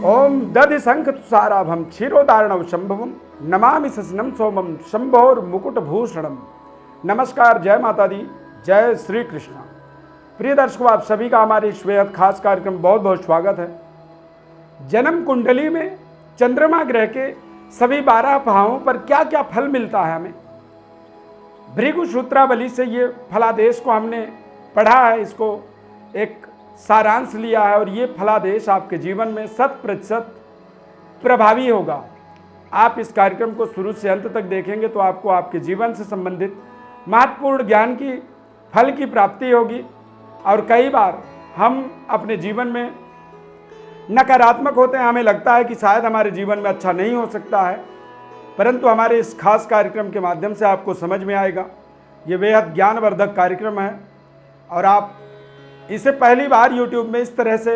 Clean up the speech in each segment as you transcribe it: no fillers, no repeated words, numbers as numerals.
ओम दधि शंख तुषाराभम क्षीरोदारणव शंभवम नमामि ससनम सोमम शंभोर मुकुट भूषणम। नमस्कार, जय माता दी, जय श्री कृष्ण। प्रिय दर्शकों, आप सभी का हमारे इस बेहद खास कार्यक्रम बहुत बहुत स्वागत है। जन्म कुंडली में चंद्रमा ग्रह के सभी 12 भावों पर क्या क्या फल मिलता है हमें, भृगु सूत्रावली से ये फलादेश को हमने पढ़ा है, इसको एक सारांश लिया है और ये फलादेश आपके जीवन में 100% प्रभावी होगा। आप इस कार्यक्रम को शुरू से अंत तक देखेंगे तो आपको आपके जीवन से संबंधित महत्वपूर्ण ज्ञान की फल की प्राप्ति होगी। और कई बार हम अपने जीवन में नकारात्मक होते हैं, हमें लगता है कि शायद हमारे जीवन में अच्छा नहीं हो सकता है, परंतु हमारे इस खास कार्यक्रम के माध्यम से आपको समझ में आएगा। ये बेहद ज्ञानवर्धक कार्यक्रम है और आप इसे पहली बार YouTube में इस तरह से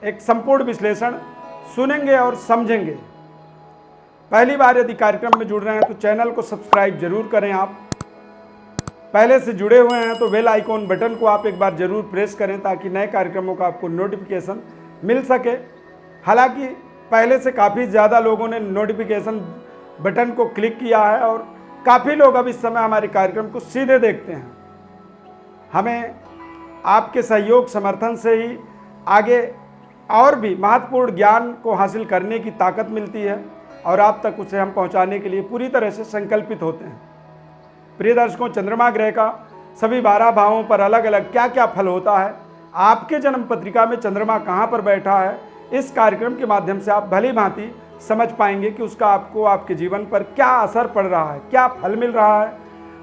एक संपूर्ण विश्लेषण सुनेंगे और समझेंगे। पहली बार यदि कार्यक्रम में जुड़ रहे हैं तो चैनल को सब्सक्राइब जरूर करें। आप पहले से जुड़े हुए हैं तो बेल आइकॉन बटन को आप एक बार जरूर प्रेस करें ताकि नए कार्यक्रमों का आपको नोटिफिकेशन मिल सके। हालांकि पहले से काफ़ी ज़्यादा लोगों ने नोटिफिकेशन बटन को क्लिक किया है और काफ़ी लोग अब इस समय हमारे कार्यक्रम को सीधे देखते हैं। हमें आपके सहयोग समर्थन से ही आगे और भी महत्वपूर्ण ज्ञान को हासिल करने की ताकत मिलती है और आप तक उसे हम पहुंचाने के लिए पूरी तरह से संकल्पित होते हैं। प्रिय दर्शकों, चंद्रमा ग्रह का सभी 12 भावों पर अलग अलग क्या क्या फल होता है, आपके जन्म पत्रिका में चंद्रमा कहां पर बैठा है, इस कार्यक्रम के माध्यम से आप भली भांति समझ पाएंगे कि उसका आपको आपके जीवन पर क्या असर पड़ रहा है, क्या फल मिल रहा है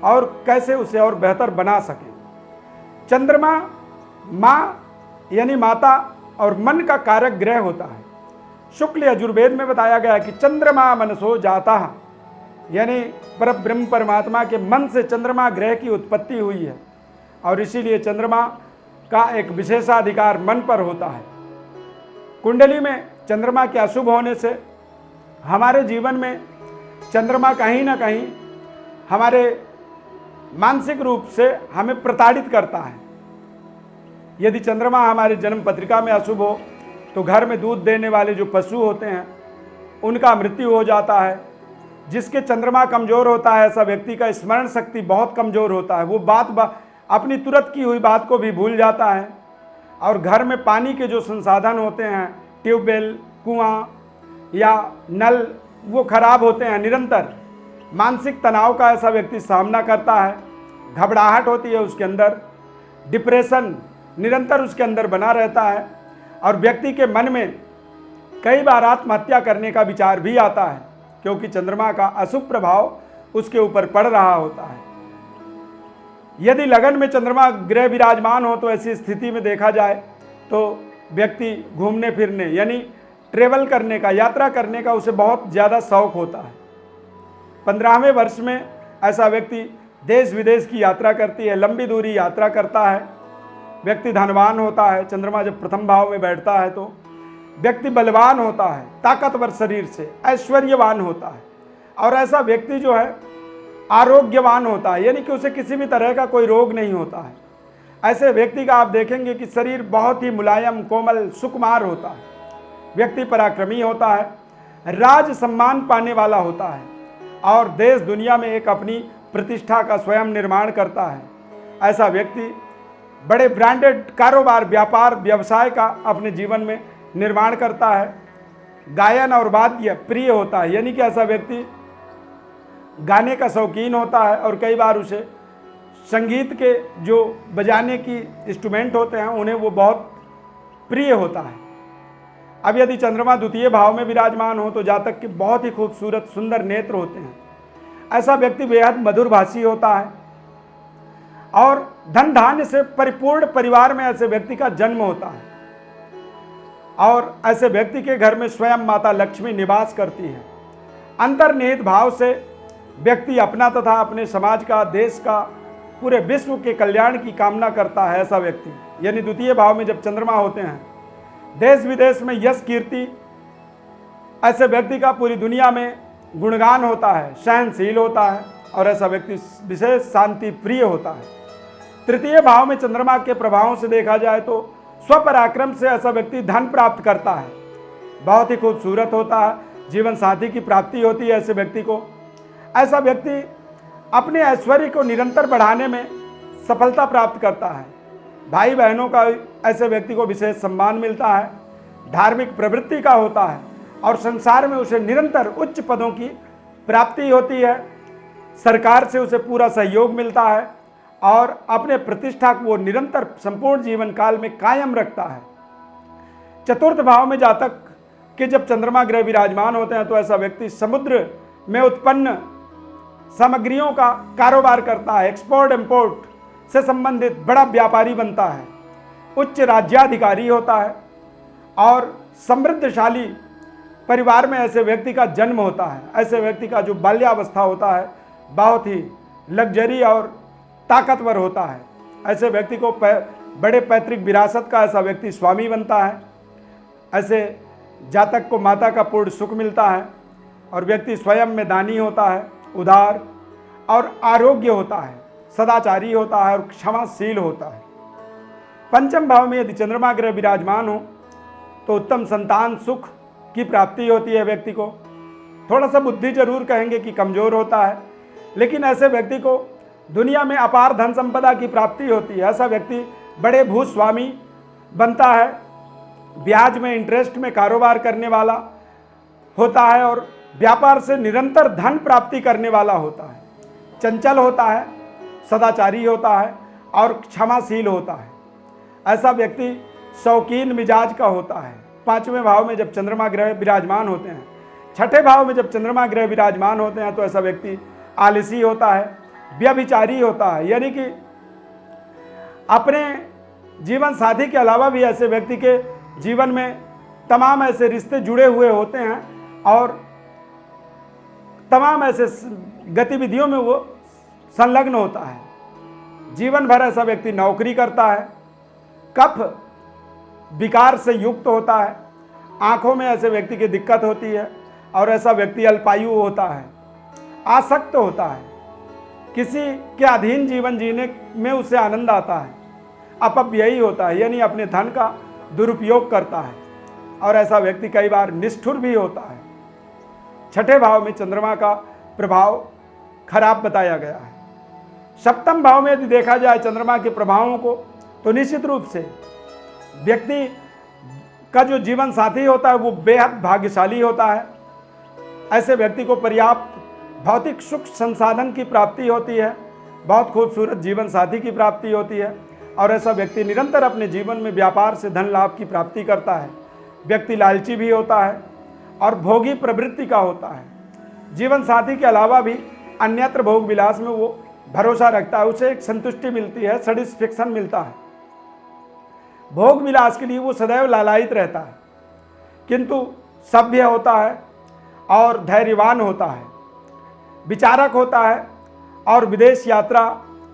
और कैसे उसे और बेहतर बना सकें। चंद्रमा माँ यानी माता और मन का कारक ग्रह होता है। शुक्ल यजुर्वेद में बताया गया है कि चंद्रमा मनसो जाता है, यानी परब्रह्म परमात्मा के मन से चंद्रमा ग्रह की उत्पत्ति हुई है और इसीलिए चंद्रमा का एक विशेषाधिकार मन पर होता है। कुंडली में चंद्रमा के अशुभ होने से हमारे जीवन में चंद्रमा कहीं ना कहीं हमारे मानसिक रूप से हमें प्रताड़ित करता है। यदि चंद्रमा हमारे जन्म पत्रिका में अशुभ हो तो घर में दूध देने वाले जो पशु होते हैं उनका मृत्यु हो जाता है। जिसके चंद्रमा कमज़ोर होता है ऐसा व्यक्ति का स्मरण शक्ति बहुत कमज़ोर होता है, वो अपनी तुरंत की हुई बात को भी भूल जाता है। और घर में पानी के जो संसाधन होते हैं, ट्यूबवेल, कुआं या नल, वो खराब होते हैं। निरंतर मानसिक तनाव का ऐसा व्यक्ति सामना करता है, घबराहट होती है उसके अंदर, डिप्रेशन निरंतर उसके अंदर बना रहता है और व्यक्ति के मन में कई बार आत्महत्या करने का विचार भी आता है क्योंकि चंद्रमा का अशुभ प्रभाव उसके ऊपर पड़ रहा होता है। यदि लगन में चंद्रमा ग्रह विराजमान हो तो ऐसी स्थिति में देखा जाए तो व्यक्ति घूमने फिरने यानी ट्रेवल करने का, यात्रा करने का उसे बहुत ज़्यादा शौक होता है। 15वें वर्ष में ऐसा व्यक्ति देश विदेश की यात्रा करती है, लंबी दूरी यात्रा करता है। व्यक्ति धनवान होता है। चंद्रमा जब प्रथम भाव में बैठता है तो व्यक्ति बलवान होता है, ताकतवर शरीर से, ऐश्वर्यवान होता है और ऐसा व्यक्ति जो है आरोग्यवान होता है, यानी कि उसे किसी भी तरह का कोई रोग नहीं होता है। ऐसे व्यक्ति का आप देखेंगे कि शरीर बहुत ही मुलायम, कोमल, सुकुमार होता है। व्यक्ति पराक्रमी होता है, राज सम्मान पाने वाला होता है और देश दुनिया में एक अपनी प्रतिष्ठा का स्वयं निर्माण करता है। ऐसा व्यक्ति बड़े ब्रांडेड कारोबार, व्यापार, व्यवसाय का अपने जीवन में निर्माण करता है। गायन और वाद्य प्रिय होता है, यानी कि ऐसा व्यक्ति गाने का शौकीन होता है और कई बार उसे संगीत के जो बजाने की इंस्ट्रूमेंट होते हैं उन्हें वो बहुत प्रिय होता है। अब यदि चंद्रमा द्वितीय भाव में विराजमान हो तो जातक के बहुत ही खूबसूरत सुंदर नेत्र होते हैं। ऐसा व्यक्ति बेहद मधुरभाषी होता है और धन धान्य से परिपूर्ण परिवार में ऐसे व्यक्ति का जन्म होता है और ऐसे व्यक्ति के घर में स्वयं माता लक्ष्मी निवास करती है। अंतर्निहित भाव से व्यक्ति अपना तथा अपने समाज का, देश का, पूरे विश्व के कल्याण की कामना करता है। ऐसा व्यक्ति यानी द्वितीय भाव में जब चंद्रमा होते हैं, देश विदेश में यश कीर्ति, ऐसे व्यक्ति का पूरी दुनिया में गुणगान होता है, सहनशील होता है और ऐसा व्यक्ति विशेष शांति प्रिय होता है। तृतीय भाव में चंद्रमा के प्रभावों से देखा जाए तो स्वपराक्रम से ऐसा व्यक्ति धन प्राप्त करता है। बहुत ही खूबसूरत होता है, जीवन साथी की प्राप्ति होती है ऐसे व्यक्ति को। ऐसा व्यक्ति अपने ऐश्वर्य को निरंतर बढ़ाने में सफलता प्राप्त करता है। भाई बहनों का ऐसे व्यक्ति को विशेष सम्मान मिलता है, धार्मिक प्रवृत्ति का होता है और संसार में उसे निरंतर उच्च पदों की प्राप्ति होती है। सरकार से उसे पूरा सहयोग मिलता है और अपने प्रतिष्ठा को वो निरंतर संपूर्ण जीवन काल में कायम रखता है। चतुर्थ भाव में जातक के जब चंद्रमा ग्रह विराजमान होते हैं तो ऐसा व्यक्ति समुद्र में उत्पन्न सामग्रियों का कारोबार करता है, एक्सपोर्ट इंपोर्ट से संबंधित बड़ा व्यापारी बनता है, उच्च राज्याधिकारी होता है और समृद्धशाली परिवार में ऐसे व्यक्ति का जन्म होता है। ऐसे व्यक्ति का जो बाल्यावस्था होता है बहुत ही लग्जरी और ताकतवर होता है। ऐसे व्यक्ति को बड़े पैतृक विरासत का ऐसा व्यक्ति स्वामी बनता है। ऐसे जातक को माता का पूर्ण सुख मिलता है और व्यक्ति स्वयं में दानी होता है, उदार और आरोग्य होता है, सदाचारी होता है और क्षमाशील होता है। पंचम भाव में यदि चंद्रमा ग्रह विराजमान हो तो उत्तम संतान सुख की प्राप्ति होती है व्यक्ति को। थोड़ा सा बुद्धि जरूर कहेंगे कि कमजोर होता है, लेकिन ऐसे व्यक्ति को दुनिया में अपार धन संपदा की प्राप्ति होती है। ऐसा व्यक्ति बड़े भूस्वामी बनता है, ब्याज में इंटरेस्ट में कारोबार करने वाला होता है और व्यापार से निरंतर धन प्राप्ति करने वाला होता है। चंचल होता है, सदाचारी होता है और क्षमाशील होता है। ऐसा व्यक्ति शौकीन मिजाज का होता है। पांचवें भाव में जब चंद्रमा ग्रह विराजमान होते हैं, छठे भाव में जब चंद्रमा ग्रह विराजमान होते हैं तो ऐसा व्यक्ति आलसी होता है, व्यभिचारी होता है, यानी कि अपने जीवन साथी के अलावा भी ऐसे व्यक्ति के जीवन में तमाम ऐसे रिश्ते जुड़े हुए होते हैं और तमाम ऐसे गतिविधियों में वो संलग्न होता है। जीवन भर ऐसा व्यक्ति नौकरी करता है, कफ विकार से युक्त होता है, आंखों में ऐसे व्यक्ति की दिक्कत होती है और ऐसा व्यक्ति अल्पायु होता है, आसक्त होता है, किसी के अधीन जीवन जीने में उसे आनंद आता है, अपव्ययी होता है यानी अपने धन का दुरुपयोग करता है और ऐसा व्यक्ति कई बार निष्ठुर भी होता है। छठे भाव में चंद्रमा का प्रभाव खराब बताया गया है। सप्तम भाव में यदि देखा जाए चंद्रमा के प्रभावों को तो निश्चित रूप से व्यक्ति का जो जीवन साथी होता है वो बेहद भाग्यशाली होता है। ऐसे व्यक्ति को पर्याप्त भौतिक सुख संसाधन की प्राप्ति होती है, बहुत खूबसूरत जीवन साथी की प्राप्ति होती है और ऐसा व्यक्ति निरंतर अपने जीवन में व्यापार से धन लाभ की प्राप्ति करता है। व्यक्ति लालची भी होता है और भोगी प्रवृत्ति का होता है। जीवन साथी के अलावा भी अन्यत्र भोग विलास में वो भरोसा रखता है, उसे एक संतुष्टि मिलती है, सेटिस्फेक्शन मिलता है। भोग विलास के लिए वो सदैव लालायित रहता है, किंतु सभ्य होता है और धैर्यवान होता है, विचारक होता है और विदेश यात्रा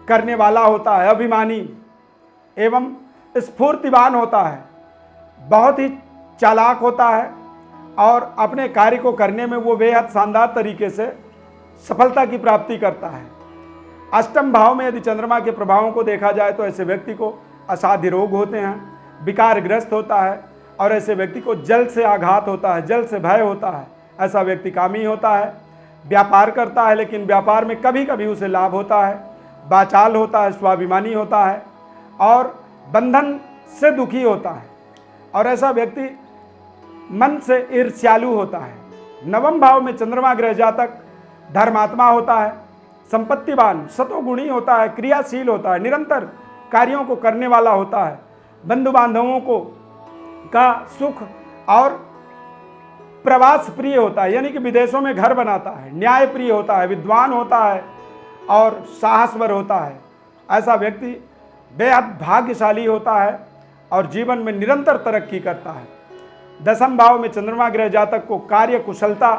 करने वाला होता है, अभिमानी एवं स्फूर्तिवान होता है, बहुत ही चालाक होता है और अपने कार्य को करने में वो बेहद शानदार तरीके से सफलता की प्राप्ति करता है। अष्टम भाव में यदि चंद्रमा के प्रभावों को देखा जाए तो ऐसे व्यक्ति को असाध्य रोग होते हैं, विकारग्रस्त होता है और ऐसे व्यक्ति को जल से आघात होता है, जल से भय होता है। ऐसा व्यक्ति कामी होता है, व्यापार करता है लेकिन व्यापार में कभी कभी उसे लाभ होता है, वाचाल होता है, स्वाभिमानी होता है और बंधन से दुखी होता है और ऐसा व्यक्ति मन से ईर्ष्यालु होता है। नवम भाव में चंद्रमा ग्रह जातक धर्मात्मा होता है, संपत्तिवान, सतोगुणी होता है, क्रियाशील होता है, निरंतर कार्यों को करने वाला होता है, बंधु बांधवों को का सुख और प्रवास प्रिय होता है यानी कि विदेशों में घर बनाता है, न्याय प्रिय होता है, विद्वान होता है और साहसवर होता है। ऐसा व्यक्ति बेहद भाग्यशाली होता है और जीवन में निरंतर तरक्की करता है। दसम भाव में चंद्रमा ग्रह जातक को कार्य कुशलता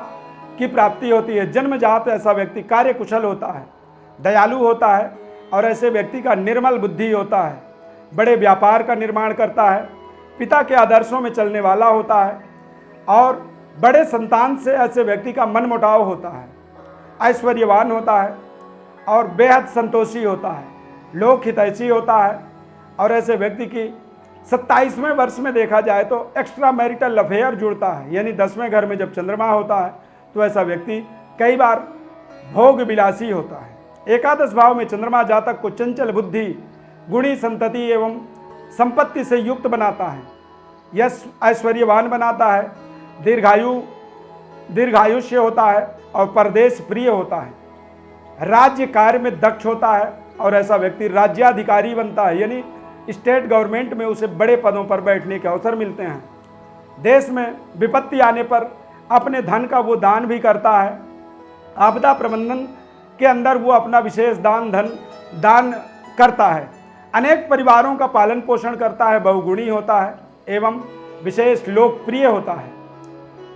की प्राप्ति होती है। जन्मजात ऐसा व्यक्ति कार्य कुशल होता है, दयालु होता है और ऐसे व्यक्ति का निर्मल बुद्धि होता है, बड़े व्यापार का निर्माण करता है, पिता के आदर्शों में चलने वाला होता है और बड़े संतान से ऐसे व्यक्ति का मनमुटाव होता है, ऐश्वर्यवान होता है और बेहद संतोषी होता है, लोक हितैषी होता है और ऐसे व्यक्ति की 27वें वर्ष में देखा जाए तो एक्स्ट्रा मैरिटल अफेयर जुड़ता है, यानी 10वें घर में जब चंद्रमा होता है तो ऐसा व्यक्ति कई बार भोग विलासी होता है। एकादश भाव में चंद्रमा जातक को चंचल बुद्धि, गुणी संतति एवं संपत्ति से युक्त बनाता है, यश ऐश्वर्यवान बनाता है, दीर्घायुष्य होता है और परदेश प्रिय होता है, राज्य कार्य में दक्ष होता है और ऐसा व्यक्ति राज्याधिकारी बनता है, यानी स्टेट गवर्नमेंट में उसे बड़े पदों पर बैठने के अवसर मिलते हैं। देश में विपत्ति आने पर अपने धन का वो दान भी करता है। आपदा प्रबंधन के अंदर वो अपना विशेष दान करता है। अनेक परिवारों का पालन पोषण करता है, बहुगुणी होता है एवं विशेष लोकप्रिय होता है।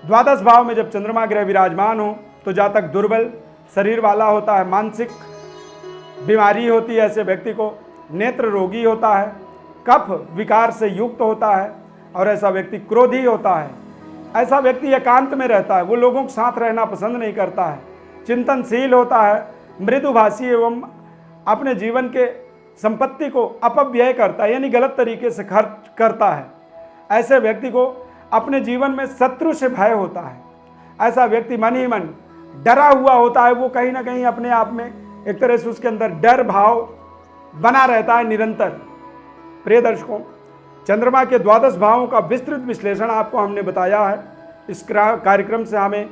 द्वादश भाव में जब चंद्रमा ग्रह विराजमान हो तो जातक दुर्बल शरीर वाला होता है, मानसिक बीमारी होती है ऐसे व्यक्ति को, नेत्र रोगी होता है, कफ विकार से युक्त होता है और ऐसा व्यक्ति क्रोधी होता है। ऐसा व्यक्ति एकांत में रहता है, वो लोगों के साथ रहना पसंद नहीं करता है, चिंतनशील होता है, मृदुभाषी एवं अपने जीवन के संपत्ति को अपव्यय करता है, यानी गलत तरीके से खर्च करता है। ऐसे व्यक्ति को अपने जीवन में शत्रु से भय होता है। ऐसा व्यक्ति मन ही मन डरा हुआ होता है, वो कहीं ना कहीं अपने आप में एक तरह से उसके अंदर डर भाव बना रहता है निरंतर। प्रिय दर्शकों, चंद्रमा के द्वादश भावों का विस्तृत विश्लेषण आपको हमने बताया है। इस कार्यक्रम से हमें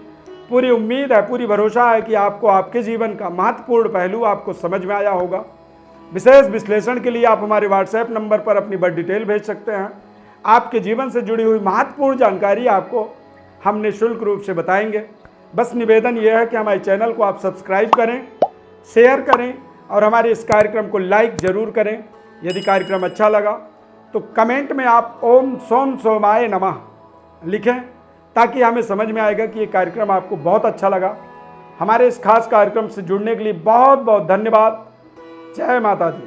पूरी उम्मीद है, पूरी भरोसा है कि आपको आपके जीवन का महत्वपूर्ण पहलू आपको समझ में आया होगा। विशेष विश्लेषण के लिए आप हमारे व्हाट्सएप नंबर पर अपनी बर्थ डिटेल भेज सकते हैं। आपके जीवन से जुड़ी हुई महत्वपूर्ण जानकारी आपको हम निःशुल्क रूप से बताएंगे। बस निवेदन यह है कि हमारे चैनल को आप सब्सक्राइब करें, शेयर करें और हमारे इस कार्यक्रम को लाइक जरूर करें। यदि कार्यक्रम अच्छा लगा तो कमेंट में आप ओम सोम सोमाय नमः लिखें, ताकि हमें समझ में आएगा कि ये कार्यक्रम आपको बहुत अच्छा लगा। हमारे इस खास कार्यक्रम से जुड़ने के लिए बहुत बहुत धन्यवाद। जय माता दी।